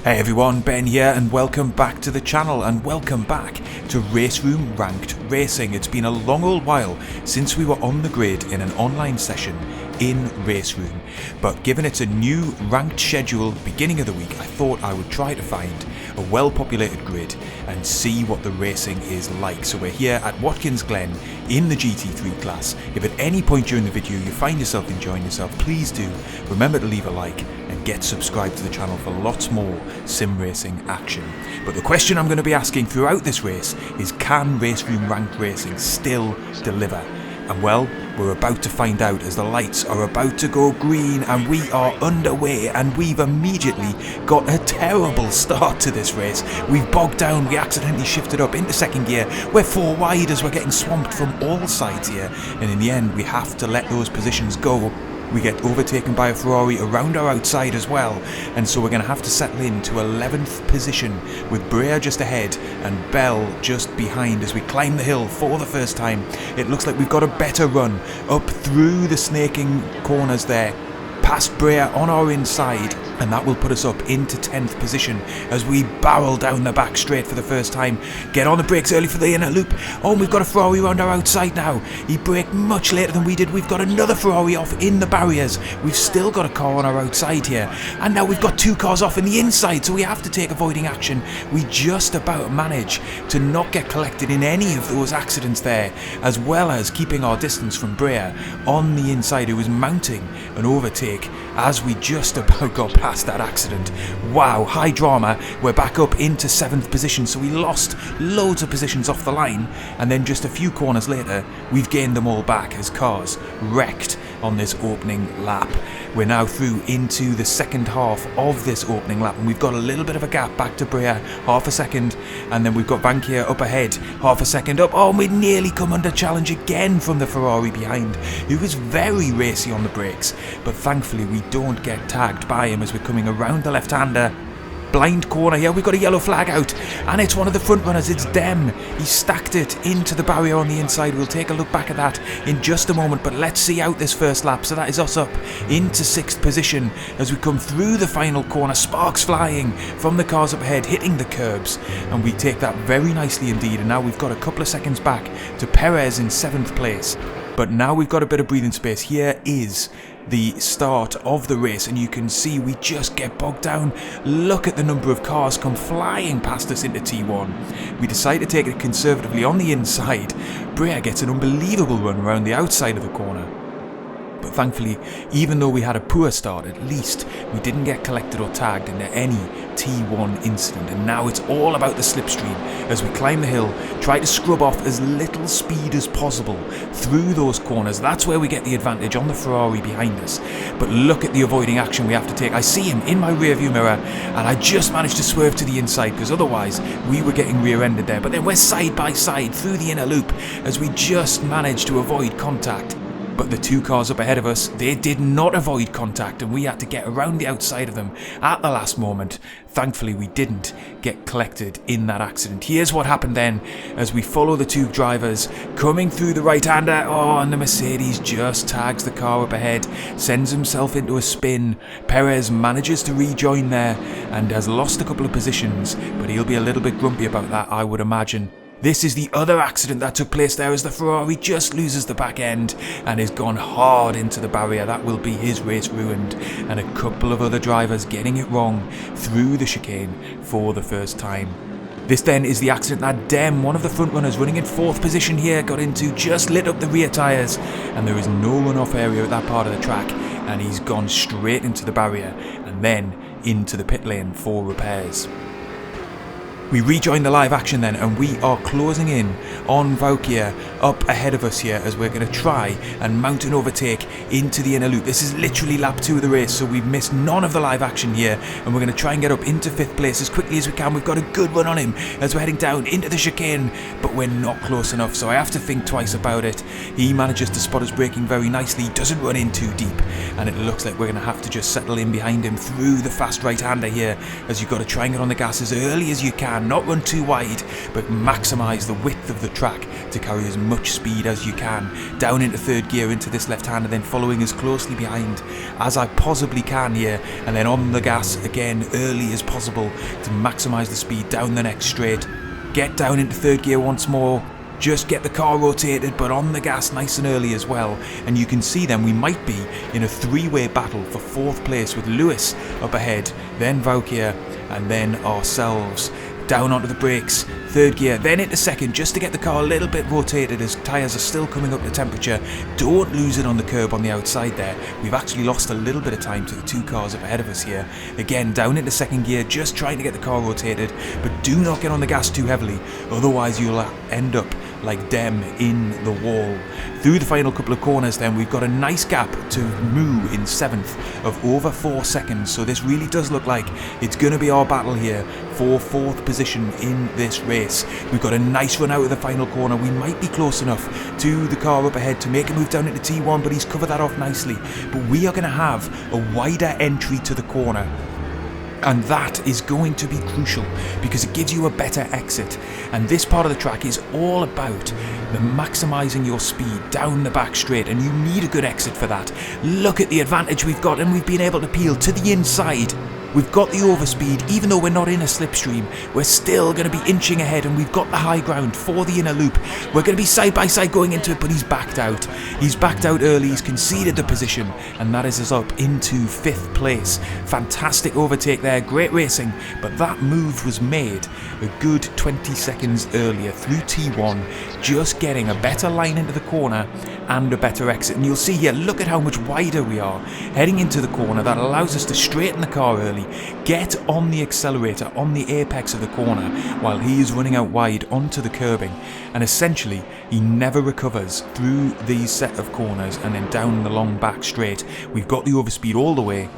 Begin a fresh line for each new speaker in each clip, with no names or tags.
Hey everyone, Ben here and welcome back to the channel and welcome back to RaceRoom Ranked Racing. It's been a long old while since we were on the grid in an online session in RaceRoom, but given it's a new ranked schedule beginning of the week, I thought I would try to find a well populated grid and see what the racing is like. So we're here at Watkins Glen in the GT3 class. If at any point during the video you find yourself enjoying yourself, please do remember to leave a like and get subscribed to the channel for lots more sim racing action. But the question I'm going to be asking throughout this race is, can RaceRoom Ranked Racing still deliver? And well, we're about to find out as the lights are about to go green and we are underway, and we've immediately got a terrible start to this race. We've bogged down, we accidentally shifted up into second gear, we're 4 wide as we're getting swamped from all sides here, and in the end we have to let those positions go. We get overtaken by a Ferrari around our outside as well, and so we're going to have to settle into 11th position with Brea just ahead and Bell just behind as we climb the hill for the first time. It looks like we've got a better run up through the snaking corners there, past Brea on our inside, and that will put us up into 10th position as we barrel down the back straight for the first time. Get on the brakes early for the inner loop. Oh, and we've got a Ferrari around our outside now. He braked much later than we did. We've got another Ferrari off in the barriers. We've still got a car on our outside here, and now we've got 2 cars off in the inside, so we have to take avoiding action. We just about manage to not get collected in any of those accidents there, as well as keeping our distance from Brea on the inside, who was mounting an overtake as we just about got past that accident. Wow, high drama. We're back up into 7th position, so we lost loads of positions off the line, and then just a few corners later we've gained them all back as cars wrecked on this opening lap. We're now through into the second half of this opening lap, and we've got a little bit of a gap back to Brea, half a second, and then we've got Vankia up ahead, half a second up. Oh, and we nearly come under challenge again from the Ferrari behind, who was very racy on the brakes, but thankfully we don't get tagged by him as we're coming around the left-hander. Blind corner here, we've got a yellow flag out, and it's one of the front runners, it's Dem. He stacked it into the barrier on the inside. We'll take a look back at that in just a moment, but let's see out this first lap. So that is us up into 6th position as we come through the final corner, sparks flying from the cars up ahead, hitting the curbs, and we take that very nicely indeed, and now we've got a couple of seconds back to Perez in 7th place. But now we've got a bit of breathing space. Here is the start of the race, and you can see we just get bogged down. Look at the number of cars come flying past us into T1. We decide to take it conservatively on the inside. Brea gets an unbelievable run around the outside of the corner. But thankfully, even though we had a poor start, at least we didn't get collected or tagged into any T1 incident. And now it's all about the slipstream as we climb the hill, try to scrub off as little speed as possible through those corners. That's where we get the advantage on the Ferrari behind us. But look at the avoiding action we have to take. I see him in my rear view mirror, and I just managed to swerve to the inside because otherwise we were getting rear-ended there. But then we're side by side through the inner loop as we just managed to avoid contact. But the 2 cars up ahead of us, they did not avoid contact, and we had to get around the outside of them at the last moment. Thankfully, we didn't get collected in that accident. Here's what happened then as we follow the 2 drivers coming through the right-hander. Oh, and the Mercedes just tags the car up ahead, sends himself into a spin. Perez manages to rejoin there and has lost a couple of positions, but he'll be a little bit grumpy about that, I would imagine. This is the other accident that took place there as the Ferrari just loses the back end and is gone hard into the barrier. That will be his race ruined, and a couple of other drivers getting it wrong through the chicane for the first time. This then is the accident that Dem, one of the front runners running in 4th position here, got into, just lit up the rear tyres, and there is no runoff area at that part of the track, and he's gone straight into the barrier and then into the pit lane for repairs. We rejoin the live action then, and we are closing in on Vauquier up ahead of us here as we're going to try and mount an overtake into the inner loop. This is literally lap 2 of the race, so we've missed none of the live action here, and we're going to try and get up into 5th place as quickly as we can. We've got a good run on him as we're heading down into the chicane, but we're not close enough, so I have to think twice about it. He manages to spot us braking very nicely, he doesn't run in too deep, and it looks like we're going to have to just settle in behind him through the fast right-hander here as you've got to try and get on the gas as early as you can can. Not run too wide, but maximise the width of the track to carry as much speed as you can. Down into third gear into this left-hander, then following as closely behind as I possibly can here, and then on the gas again early as possible to maximise the speed down the next straight. Get down into third gear once more. Just get the car rotated, but on the gas nice and early as well. And you can see then we might be in a three-way battle for fourth place with Lewis up ahead, then Vauquier, and then ourselves. Down onto the brakes, third gear, then into second, just to get the car a little bit rotated as tyres are still coming up to temperature. Don't lose it on the curb on the outside there. We've actually lost a little bit of time to the two cars up ahead of us here. Again, down into second gear, just trying to get the car rotated, but do not get on the gas too heavily, otherwise you'll end up like Dem in the wall. Through the final couple of corners then, we've got a nice gap to Moo in 7th of over 4 seconds, so this really does look like it's going to be our battle here for 4th position in this race. We've got a nice run out of the final corner. We might be close enough to the car up ahead to make a move down into T1, but he's covered that off nicely. But we are going to have a wider entry to the corner, and that is going to be crucial because it gives you a better exit. And this part of the track is all about the maximising your speed down the back straight, and you need a good exit for that. Look at the advantage we've got, and we've been able to peel to the inside. We've got the overspeed, even though we're not in a slipstream. We're still going to be inching ahead, and we've got the high ground for the inner loop. We're going to be side by side going into it, but he's backed out. He's backed out early, he's conceded the position, and that is us up into 5th place. Fantastic overtake there, great racing, but that move was made a good 20 seconds earlier through T1, just getting a better line into the corner and a better exit. And you'll see here, look at how much wider we are heading into the corner. That allows us to straighten the car early, get on the accelerator on the apex of the corner while he is running out wide onto the curbing, and essentially he never recovers through these set of corners and then down the long back straight. We've got the overspeed all the way.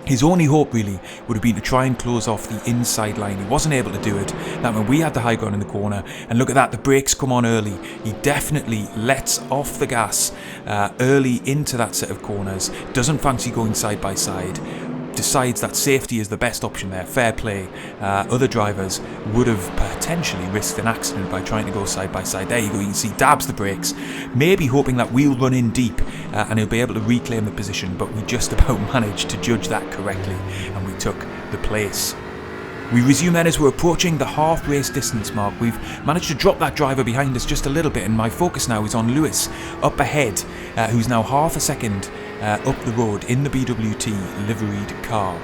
His only hope really would have been to try and close off the inside line. He wasn't able to do it. That meant we had the high ground in the corner, and look at that, the brakes come on early. He definitely lets off the gas early into that set of corners, doesn't fancy going side by side, decides that safety is the best option there. Fair play. Other drivers would have potentially risked an accident by trying to go side by side. There you go, you can see dabs the brakes, maybe hoping that we'll run in deep and he'll be able to reclaim the position, but we just about managed to judge that correctly and we took the place. We resume then as we're approaching the half race distance mark. We've managed to drop that driver behind us just a little bit, and my focus now is on Lewis up ahead, who's now half a second up the road in the BWT liveried car.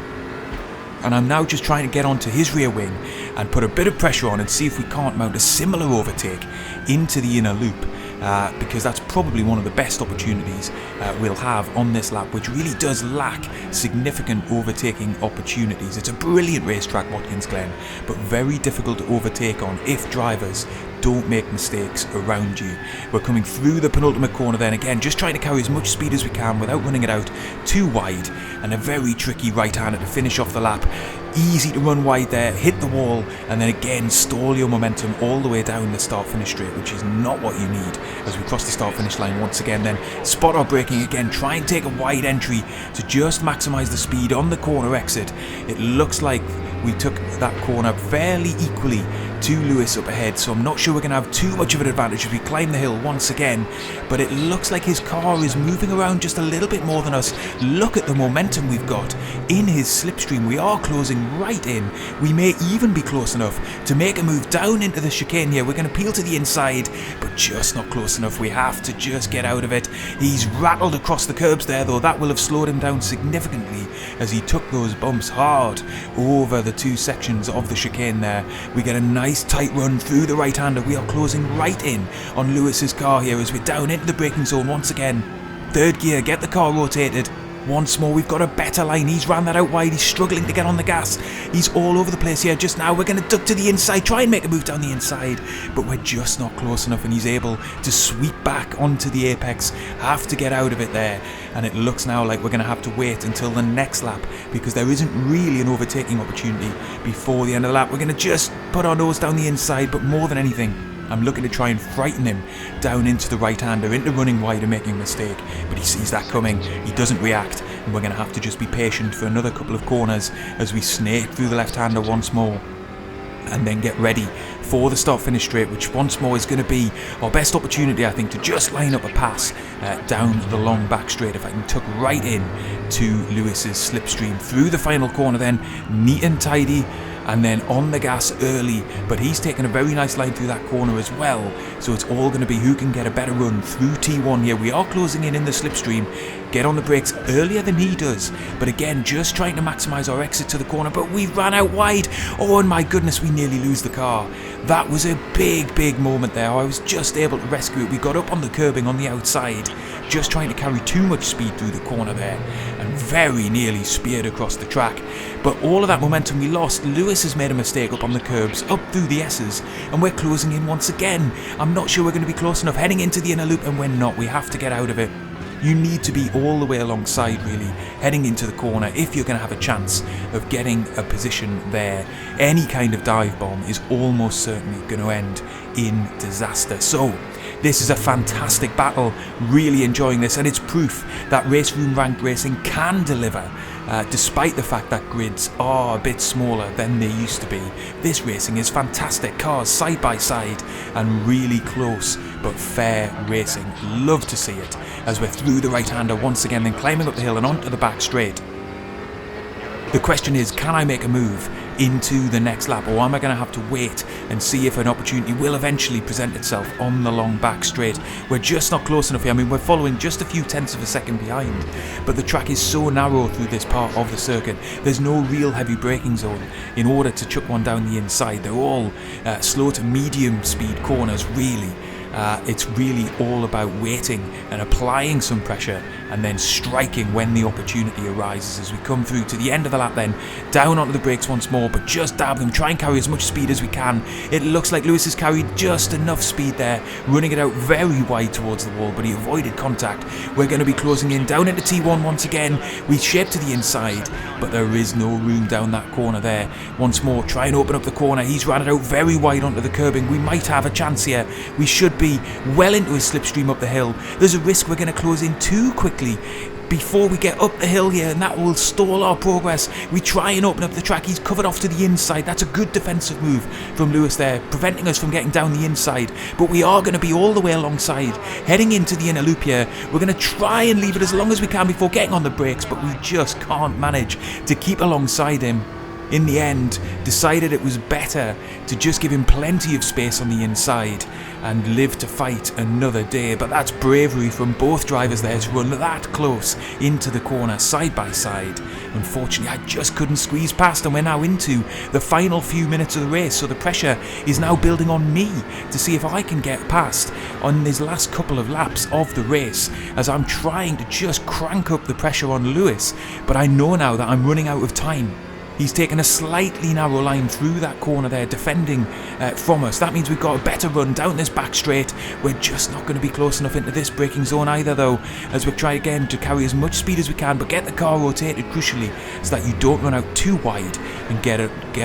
And I'm now just trying to get onto his rear wing and put a bit of pressure on and see if we can't mount a similar overtake into the inner loop. Because that's probably one of the best opportunities we'll have on this lap, which really does lack significant overtaking opportunities. It's a brilliant racetrack, Watkins Glen, but very difficult to overtake on if drivers don't make mistakes around you. We're coming through the penultimate corner then, again just trying to carry as much speed as we can without running it out too wide, and a very tricky right-hander to finish off the lap. Easy to run wide there, hit the wall, and then again stall your momentum all the way down the start-finish straight, which is not what you need as we cross the start-finish line once again. Then spot our braking again, try and take a wide entry to just maximise the speed on the corner exit. It looks like we took that corner fairly equally to Lewis up ahead, so I'm not sure we're going to have too much of an advantage as we climb the hill once again, but it looks like his car is moving around just a little bit more than us. Look at the momentum we've got in his slipstream. We are closing right in. We may even be close enough to make a move down into the chicane here. We're going to peel to the inside, but just not close enough. We have to just get out of it. He's rattled across the curbs there, though. That will have slowed him down significantly as he took those bumps hard over the two sections of the chicane there. We get a nice tight run through the right-hander. We are closing right in on Lewis's car here as we're down into the braking zone once again. Third gear, get the car rotated. Once more, we've got a better line. He's ran that out wide. He's struggling to get on the gas. He's all over the place here just now. We're going to duck to the inside, try and make a move down the inside, but we're just not close enough, and he's able to sweep back onto the apex. Have to get out of it there, and it looks now like we're going to have to wait until the next lap because there isn't really an overtaking opportunity before the end of the lap. We're going to just put our nose down the inside, but more than anything, I'm looking to try and frighten him down into the right-hander, into running wide and making a mistake, but he sees that coming, he doesn't react, and we're going to have to just be patient for another couple of corners as we snake through the left-hander once more. and then get ready for the start-finish straight, which once more is going to be our best opportunity, I think, to just line up a pass down the long back straight. If I can tuck right in to Lewis's slipstream through the final corner, then neat and tidy, and then on the gas early, but he's taken a very nice line through that corner as well, so it's all going to be who can get a better run through T1 here. We are closing in the slipstream, get on the brakes earlier than he does, but again just trying to maximise our exit to the corner, but we ran out wide. Oh, and my goodness, we nearly lose the car. That was a big moment there. I was just able to rescue it. We got up on the curbing on the outside, just trying to carry too much speed through the corner there, and very nearly speared across the track. But all of that momentum we lost. Lewis has made a mistake up on the curbs, up through the S's, and we're closing in once again. I'm not sure we're going to be close enough heading into the inner loop, and we're not. We have to get out of it. You need to be all the way alongside, really, heading into the corner if you're going to have a chance of getting a position there. Any kind of dive bomb is almost certainly going to end in disaster. So this is a fantastic battle, really enjoying this, and it's proof that RaceRoom ranked racing can deliver. Despite the fact that grids are a bit smaller than they used to be, this racing is fantastic. Cars side by side and really close but fair racing. Love to see it as we're through the right-hander once again, then climbing up the hill and onto the back straight. The question is, can I make a move into the next lap, or am I going to have to wait and see if an opportunity will eventually present itself on the long back straight? We're just not close enough here. I mean, we're following just a few tenths of a second behind, but the track is so narrow through this part of the circuit. There's no real heavy braking zone in order to chuck one down the inside. They're all slow to medium speed corners, really. It's really all about waiting and applying some pressure and then striking when the opportunity arises. As we come through to the end of the lap, then down onto the brakes once more, but just dab them, try and carry as much speed as we can. It looks like Lewis has carried just enough speed there, running it out very wide towards the wall, but he avoided contact. We're going to be closing in down into T1 once again. We shape to the inside, but there is no room down that corner there. Once more, try and open up the corner. He's ran it out very wide onto the curbing. We might have a chance here. We should be well into his slipstream up the hill. There's a risk we're going to close in too quickly before we get up the hill here, and that will stall our progress. We try and open up the track. He's covered off to the inside. That's a good defensive move from Lewis there, preventing us from getting down the inside, but we are going to be all the way alongside heading into the inner loop here. We're going to try and leave it as long as we can before getting on the brakes, but we just can't manage to keep alongside him. In the end, decided it was better to just give him plenty of space on the inside and live to fight another day. But that's bravery from both drivers there to run that close into the corner side by side. Unfortunately, I just couldn't squeeze past, and we're now into the final few minutes of the race, so the pressure is now building on me to see if I can get past on these last couple of laps of the race, as I'm trying to just crank up the pressure on Lewis. But I know now that I'm running out of time. He's taken a slightly narrow line through that corner there, defending from us. That means we've got a better run down this back straight. We're just not going to be close enough into this braking zone either, though, as we try again to carry as much speed as we can, but get the car rotated crucially so that you don't run out too wide and get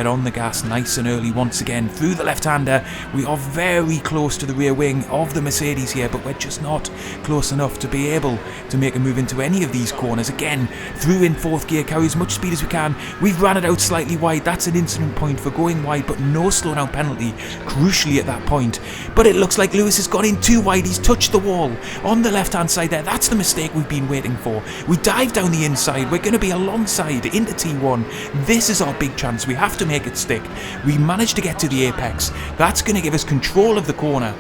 on the gas nice and early once again through the left-hander. We are very close to the rear wing of the Mercedes here, but we're just not close enough to be able to make a move into any of these corners. Again, through in fourth gear, carry as much speed as we can. We've ran it out slightly wide. That's an incident point for going wide, but no slowdown penalty crucially at that point. But it looks like Lewis has gone in too wide. He's touched the wall on the left hand side there. That's the mistake we've been waiting for. We dive down the inside. We're going to be alongside into T1. This is our big chance. We have to make it stick. We managed to get to the apex. That's going to give us control of the corner.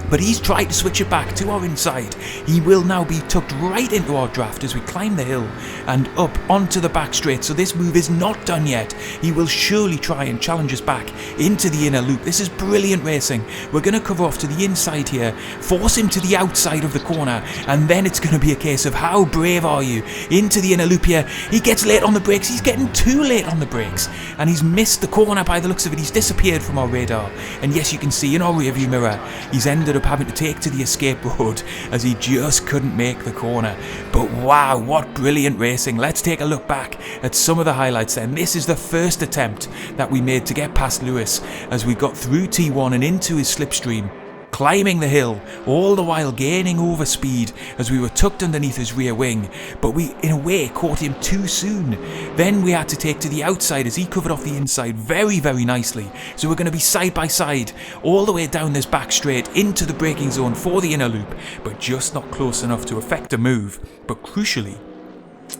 But he's tried to switch it back to our inside. He will now be tucked right into our draft as we climb the hill and up onto the back straight. So this move is not done yet. He will surely try and challenge us back into the inner loop. This is brilliant racing. We're going to cover off to the inside here, force him to the outside of the corner, and then it's going to be a case of how brave are you into the inner loop here. He gets late on the brakes. He's getting too late on the brakes, and he's missed the corner by the looks of it. He's disappeared from our radar, and yes, you can see in our rearview mirror he's ended up having to take to the escape road as he just couldn't make the corner. But wow, what brilliant racing. Let's take a look back at some of the highlights then. This is the first attempt that we made to get past Lewis as we got through T1 and into his slipstream. climbing the hill, all the while gaining over speed as we were tucked underneath his rear wing, but we in a way caught him too soon. Then we had to take to the outside as he covered off the inside very, very nicely. So we're going to be side by side all the way down this back straight into the braking zone for the inner loop, but just not close enough to affect a move. But crucially,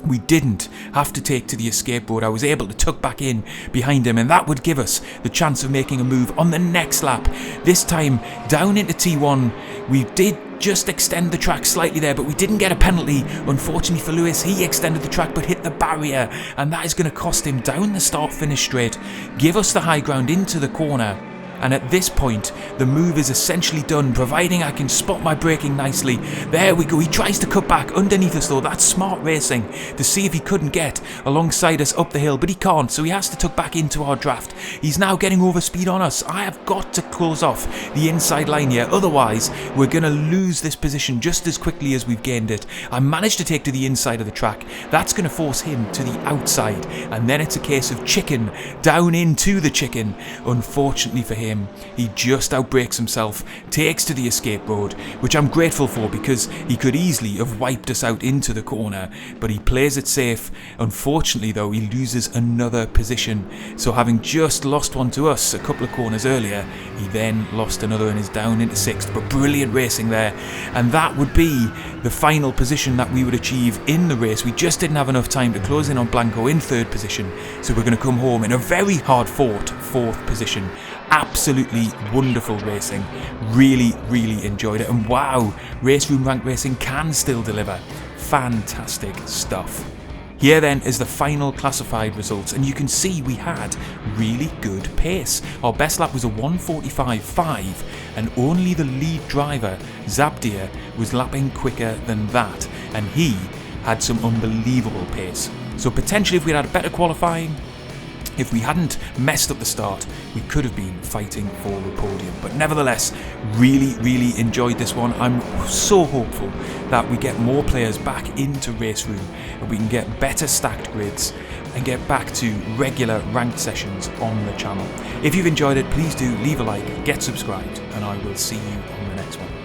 we didn't have to take to the escape road. I was able to tuck back in behind him, and that would give us the chance of making a move on the next lap. This time down into T1. We did just extend the track slightly there, but we didn't get a penalty. Unfortunately for Lewis, he extended the track but hit the barrier, and that is going to cost him down the start-finish straight, give us the high ground into the corner. And at this point, the move is essentially done, providing I can spot my braking nicely. There we go. He tries to cut back underneath us though. That's smart racing to see if he couldn't get alongside us up the hill, but he can't, so he has to tuck back into our draft. He's now getting over speed on us. I have got to close off the inside line here, otherwise we're going to lose this position just as quickly as we've gained it. I managed to take to the inside of the track. That's going to force him to the outside, and then it's a case of chicken down into the chicken. Unfortunately for him, he just outbrakes himself, takes to the escape road, which I'm grateful for because he could easily have wiped us out into the corner, but he plays it safe. Unfortunately though, he loses another position, so having just lost one to us a couple of corners earlier, he then lost another and is down into 6th. But brilliant racing there, and that would be the final position that we would achieve in the race. We just didn't have enough time to close in on Blanco in 3rd position, so we're going to come home in a very hard fought 4th position. Absolutely wonderful racing. Really, really enjoyed it. And wow, RaceRoom Ranked Racing can still deliver. Fantastic stuff. Here then is the final classified results, and you can see we had really good pace. Our best lap was a 1:45.5, and only the lead driver, Zabdir, was lapping quicker than that, and he had some unbelievable pace. So potentially if we'd had better qualifying, if we hadn't messed up the start, we could have been fighting for the podium. But nevertheless, really, really enjoyed this one. I'm so hopeful that we get more players back into RaceRoom and we can get better stacked grids and get back to regular ranked sessions on the channel. If you've enjoyed it, please do leave a like, get subscribed, and I will see you on the next one.